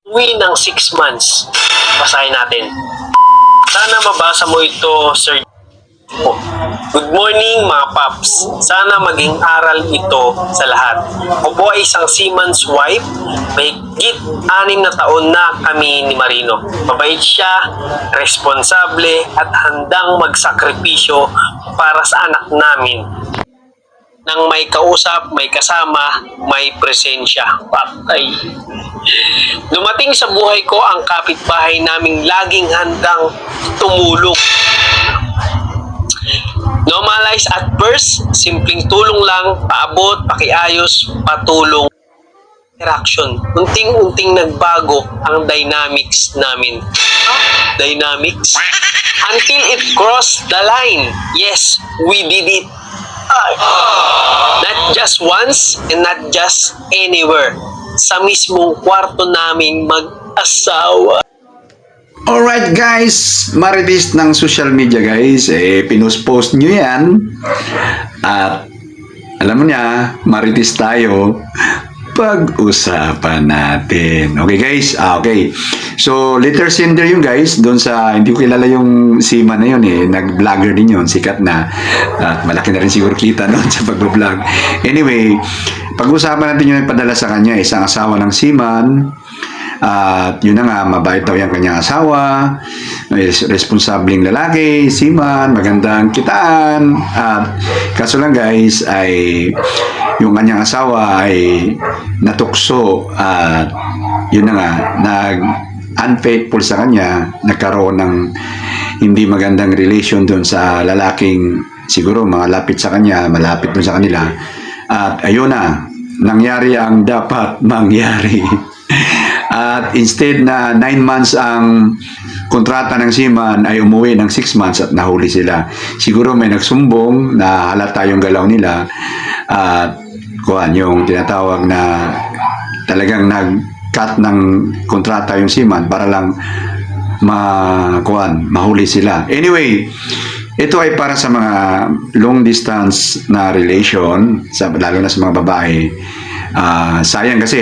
Uwi ng 6 months. Basahin natin. Sana mabasa mo ito, Sir. Good morning mga paps. Sana maging aral ito sa lahat. Ako po ay isang seaman's wife. Mahigit 6 na taon na kami ni Marino. Mabait siya, responsable at handang magsakripisyo para sa anak namin. Nang may kausap, may kasama, may presensya. Patay. Dumating sa buhay ko ang kapitbahay naming laging handang tumulong. Normalize at first, simpleng tulong lang, paabot, pakiayos, patulong, interaction. Unting-unting nagbago ang dynamics namin. Dynamics? Until it crossed the line. Yes, we did it. Not just once and not just anywhere. Sa mismong kwarto namin mag-asawa. Alright guys, marites ng social media guys, pinost-post nyo yan. At alam mo niya, marites tayo, pag-usapan natin. Okay guys? Okay. So, letter sender yung guys, doon sa, hindi ko kilala yung seaman na yun nag-vlogger din yun, sikat na. At malaki na rin siguro kita noon sa pag-vlog. Anyway, pag-usapan natin yung padala sa kanya, isang asawa ng seaman. At yun na nga, mabait daw yung kanyang asawa, responsableng lalaki, seaman, magandang kitaan. At kaso lang guys, ay yung kanyang asawa ay natukso at yun na nga, unfaithful sa kanya, nagkaroon ng hindi magandang relation doon sa lalaking siguro mga lapit sa kanya, malapit doon sa kanila. At ayun na, nangyari ang dapat mangyari. At instead na 9 months ang kontrata ng seaman ay umuwi ng 6 months at nahuli sila. Siguro may nagsumbong na halata yung galaw nila at yung tinatawag na talagang nag-cut ng kontrata yung seaman para lang mahuli sila. Anyway, ito ay para sa mga long distance na relation, lalo na sa mga babae. Sayang kasi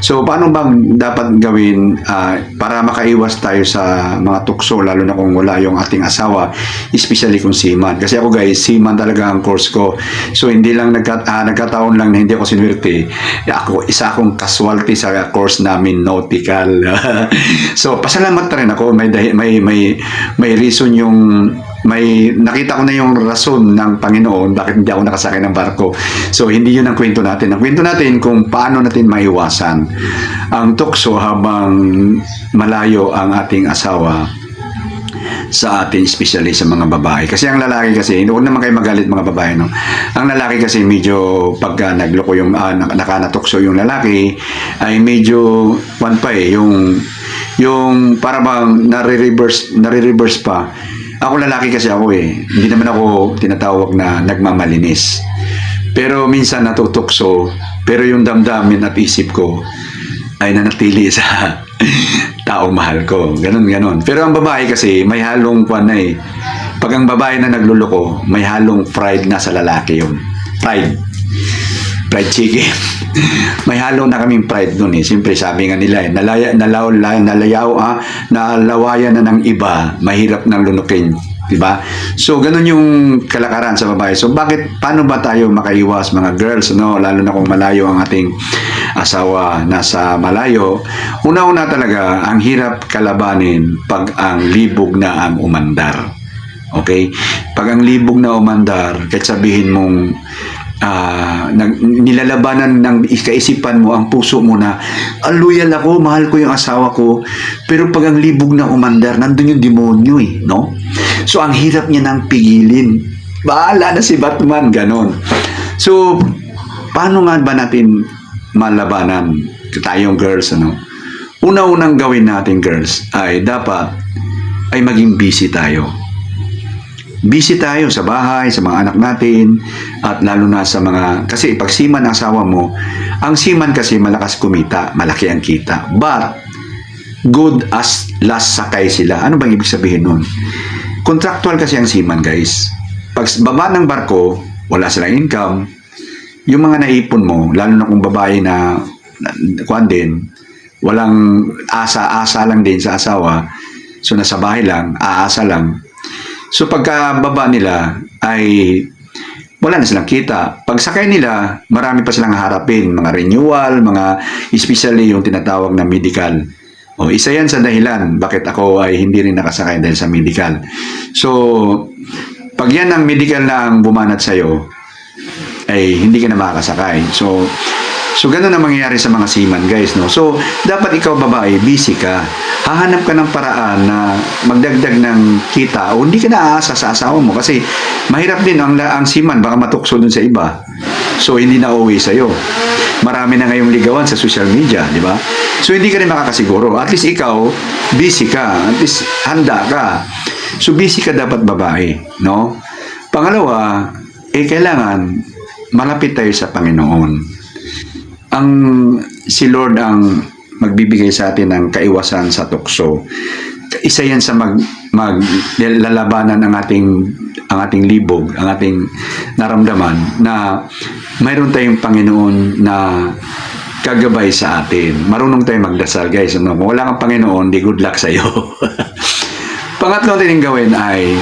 so paano bang dapat gawin para makaiwas tayo sa mga tukso, lalo na kung wala yung ating asawa, especially kung seaman. Kasi ako guys, seaman talaga ang course ko, so hindi lang nagkataon lang na hindi ako sinwerte. Isa akong casualty sa course namin, nautical. So pasalamat na rin ako, may reason yung may nakita ko na yung rason ng Panginoon bakit hindi ako nakasakay ng barko. So hindi yun ang kwento natin. Ang kwento natin kung paano natin maiwasan ang tukso habang malayo ang ating asawa sa atin, especially sa mga babae. Kasi ang lalaki kasi, hindi ko naman kayo magalit mga babae, no? Ang lalaki kasi medyo pagka nagloko yung nakanatukso yung lalaki ay medyo yung para bang nare-reverse pa. Ako lalaki kasi ako hindi naman ako tinatawag na nagmamalinis. Pero minsan natutukso, pero yung damdamin at isip ko ay nanatili sa taong mahal ko. Ganon. Pero ang babae kasi may halong Pag ang babae na nagluloko, may halong pride na sa lalaki yun. Pride chicken. May halo na kaming pride nun Siyempre sabi nga nila nalawayan na ng iba, mahirap nang lunukin. Diba? So, ganun yung kalakaran sa babae. So, paano ba tayo makaiwas mga girls, lalo na kung malayo ang ating asawa, nasa malayo? Una-una talaga, ang hirap kalabanin pag ang libog na ang umandar. Okay? Pag ang libog na umandar, kahit sabihin mong nilalabanan ng kaisipan mo, ang puso mo na loyal ako, mahal ko yung asawa ko, pero pag ang libog na umandar, nandun yung demonyo no? So ang hirap niya nang pigilin. Bahala na si Batman, ganon. So paano nga ba natin malabanan tayong girls, Una-unang gawin natin girls ay dapat ay maging busy tayo. Busy tayo sa bahay, sa mga anak natin, at lalo na sa kasi pag seaman ang asawa mo, ang seaman kasi malakas kumita, malaki ang kita. But, good as last sakay sila. Ano bang ibig sabihin nun? Contractual kasi ang seaman guys. Pag baba ng barko, wala silang income, yung mga naipon mo, lalo na kung babae na walang asa-asa lang din sa asawa. So nasa bahay lang, aasa lang. So pagkababa nila ay wala na silang kita. Pag sakay nila, marami pa silang harapin, mga renewal, mga especially yung tinatawag na medical. O isa yan sa dahilan bakit ako ay hindi rin nakasakay dahil sa medical. So pag yan ang medical na ang bumanat sa'yo, ay hindi ka na makakasakay. So ganun ang mangyayari sa mga seaman, guys, no? So, dapat ikaw babae, busy ka. Hahanap ka ng paraan na magdagdag ng kita o hindi ka na aasa sa asawa mo kasi mahirap din ang seaman, baka matukso dun sa iba. So, hindi na uwi sa'yo. Marami na ngayong ligawan sa social media, di ba? So, hindi ka rin makakasiguro. At least ikaw, busy ka. At least handa ka. So, busy ka dapat babae, no? Pangalawa, kailangan malapit tayo sa Panginoon. Si Lord ang magbibigay sa atin ng kaiwasan sa tukso. Isa yan sa lalabanan ang ating libog, ang ating naramdaman na mayroon tayong Panginoon na gagabay sa atin. Marunong tayong magdasal, guys. Kung wala kang Panginoon, di good luck sa'yo. Pangatlo natin gawin ay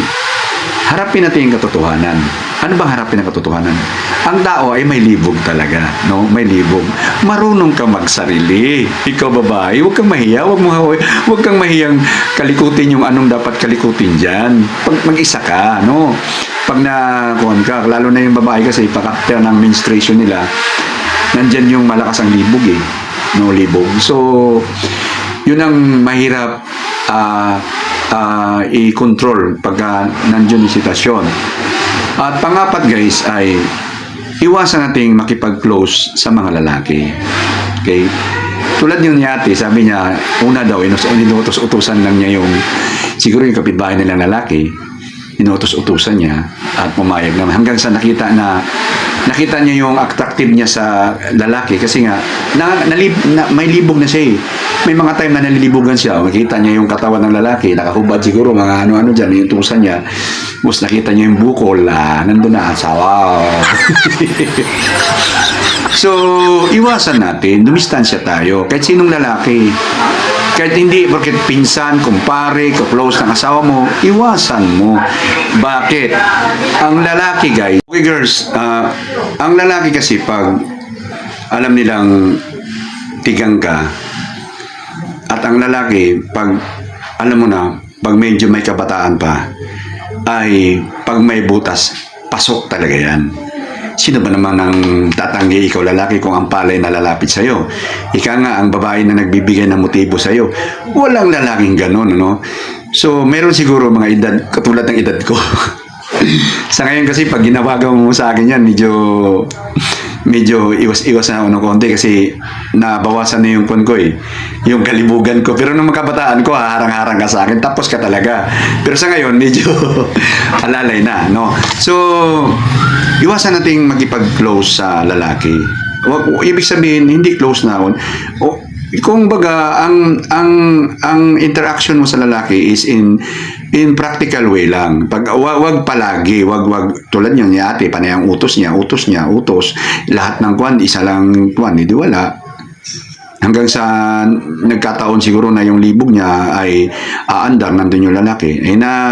harapin natin yung katotohanan. Ano bang harapin ang katotohanan? Ang tao ay may libog talaga, no? May libog. Marunong ka magsarili. Ikaw babae, huwag kang mahiya, huwag kang mahiyang kalikutin yung anong dapat kalikutin diyan. Pag mag-isa ka, no? Pag nakuhan ka, lalo na yung babae kasi pag-after ng menstruation nila, nandyan yung malakas ang libog eh. No, libog. So, yun ang mahirap i-control pagka nandiyan yung sitwasyon. At pangapat, guys, ay iwasan nating makipag-close sa mga lalaki. Okay? Tulad yung ni ate, sabi niya, una daw, inutos-utusan lang niya siguro yung kapitbahay nilang lalaki, inutos-utusan niya at pumayag naman. Hanggang sa nakita niya yung attractive niya sa lalaki kasi nga, may libog na siya eh. May mga time na nalilibugan siya. Makita niya yung katawan ng lalaki, nakahubad siguro, mga ano-ano dyan, yung tusan niya. Tapos nakita niya yung bukol, nandun na, wow. So, iwasan natin, dumistansya tayo. Kahit sinong lalaki, kahit hindi, bakit pinsan, kumpare, ka-close ng asawa mo, iwasan mo. Bakit? Ang lalaki, guys, okay girls, ang lalaki kasi pag alam nilang tigang ka, at ang lalaki, pag alam mo na, pag medyo may kabataan pa, ay pag may butas, pasok talaga yan. Sino ba naman ang tatanggi ikaw lalaki kung ang palay na lalapit sa'yo? Ika nga, ang babae na nagbibigay ng motibo sa'yo. Walang lalaking ganun, no? So, meron siguro mga edad, katulad ng edad ko. Sa ngayon kasi, pag ginawagan mo sa akin yan, medyo iwas-iwas na ako ng konti kasi nabawasan na yung kon ko eh. Yung kalibugan ko. Pero nung magkabataan ko, harang-harang ka sa akin. Tapos ka talaga. Pero sa ngayon, medyo alalay na, no? So, iwasan nating magipag-close sa lalaki. Ibig sabihin, hindi close na ako. Kung baga, ang interaction mo sa lalaki is in practical way lang. Wag palagi, wag tulad niya ni ate, panay ang utos niya. Lahat ng kwan, isa lang kwan, hindi wala. Hanggang sa nagkataon siguro na yung libog niya ay aandar, nandun yung lalaki.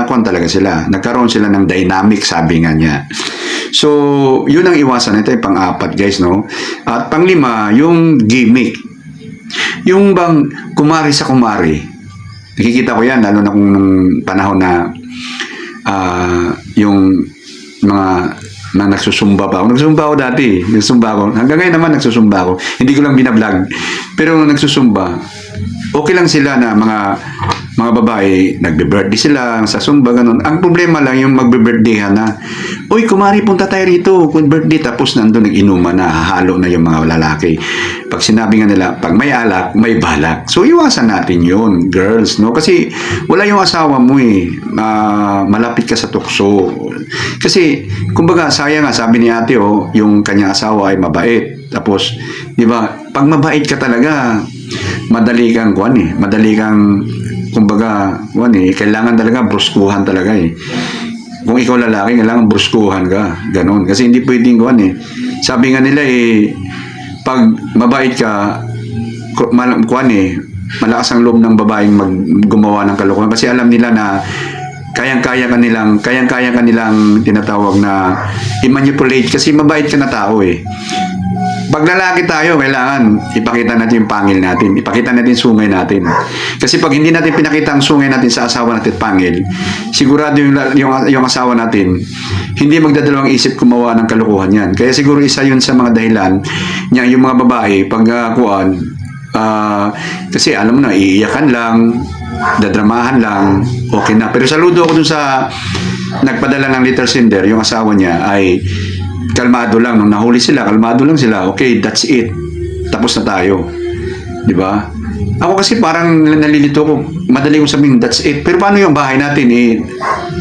Kwan talaga sila. Nagkaroon sila ng dynamic, sabi nga niya. So, yun ang iwasan. Ito yung pang-apat, guys, no? At pang-lima, yung gimmick. Yung bang kumari sa kumari. Nakikita ko yan, lalo na kung nung panahon na yung mga nagsusumba pa ako. Nagsusumba ako dati. Hanggang ngayon naman nagsusumba ako. Hindi ko lang binablog. Pero nagsusumba, okay lang sila na mga babae, nagbe-birthday sila sa sumba, ganun. Ang problema lang yung magbe-birthday na, uy, kumari, punta tayo rito. Kung birthday, tapos nandun nag-inuman na, hahalo na yung mga lalaki. Pag sinabi nga nila, pag may alak, may balak. So, iwasan natin yun, girls, no? Kasi, wala yung asawa mo eh. Malapit ka sa tukso. Kasi, kumbaga, sayang nga, sabi ni ate, yung kanyang asawa ay mabait. Tapos, di ba, pag mabait ka talaga, madali kang, kumbaga, kailangan talaga bruskuhan talaga eh. Kung ikaw lalaki, kailangan bruskuhan ka. Ganon. Kasi hindi pwedeng Sabi nga nila pag mabait ka, malakas ang loob ng babaeng gumawa ng kalokohan kasi alam nila na kayang-kaya kanilang tinatawag na i-manipulate kasi mabait ka na tao eh. Pag lalaki tayo, kailangan ipakita natin yung pangil natin. Ipakita natin yung sungay natin. Kasi pag hindi natin pinakita ang sungay natin sa asawa natin pangil, sigurado yung asawa natin, hindi magdadalawang isip gumawa ng kalokohan yan. Kaya siguro isa yun sa mga dahilan niya yung mga babae, pag kasi alam mo na, iiyakan lang, dadramahan lang, okay na. Pero saludo ako dun sa nagpadala ng little sender, yung asawa niya ay kalmado lang. Nung nahuli sila, kalmado lang sila. Okay, that's it. Tapos na tayo. Di ba? Ako kasi parang nalilito ko. Madali kong sabihin, that's it. Pero paano yung bahay natin?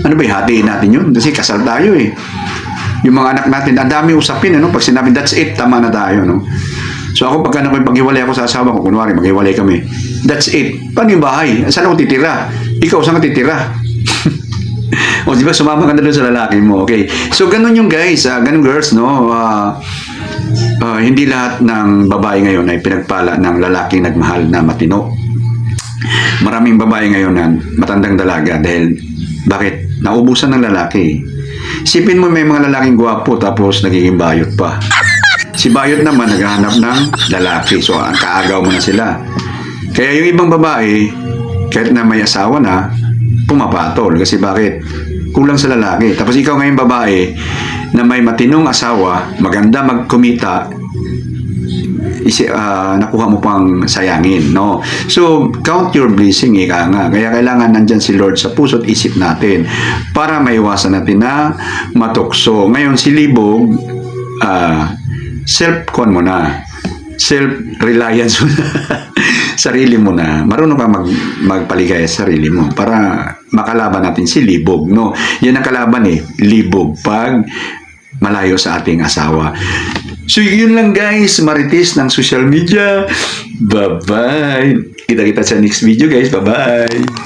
Ano ba, hatiin natin yun? Kasi kasal tayo eh. Yung mga anak natin, ang dami usapin. Pag sinabi, that's it, tama na tayo. No? So ako, pagka paghiwalay ako sa asawa ko, kunwari, maghiwalay kami, that's it. Paano yung bahay? Saan ako titira? Ikaw, saan ka titira? O di ba sumama ka na doon sa lalaki mo, okay? So ganun yung guys, ganun girls, no? Hindi lahat ng babae ngayon ay pinagpala ng lalaking nagmahal na matino. Maraming babae ngayon na matandang dalaga dahil bakit? Naubusan ng lalaki. Sipin mo may mga lalaking gwapo tapos nagiging bayot pa. Si bayot naman naghahanap ng lalaki. So ang kaagaw mo na sila. Kaya yung ibang babae, kahit na may asawa na, pumapatol. Kasi bakit? Kulang sa lalaki. Tapos ikaw ngayon babae na may matinong asawa, maganda magkumita, nakuha mo pang sayangin, no? So, count your blessing, ika nga. Kaya kailangan nandyan si Lord sa puso't isip natin para maiwasan natin na matukso. Ngayon, si Libog, self-con mo na. Self-reliance mo na. Sarili mo na. Marunong ka magpaligaya sa sarili mo para makalaban natin si Libog, no? Yan ang kalaban eh, Libog, pag malayo sa ating asawa. So, yun lang guys, marites ng social media. Bye-bye. Kita-kita sa next video guys. Bye-bye.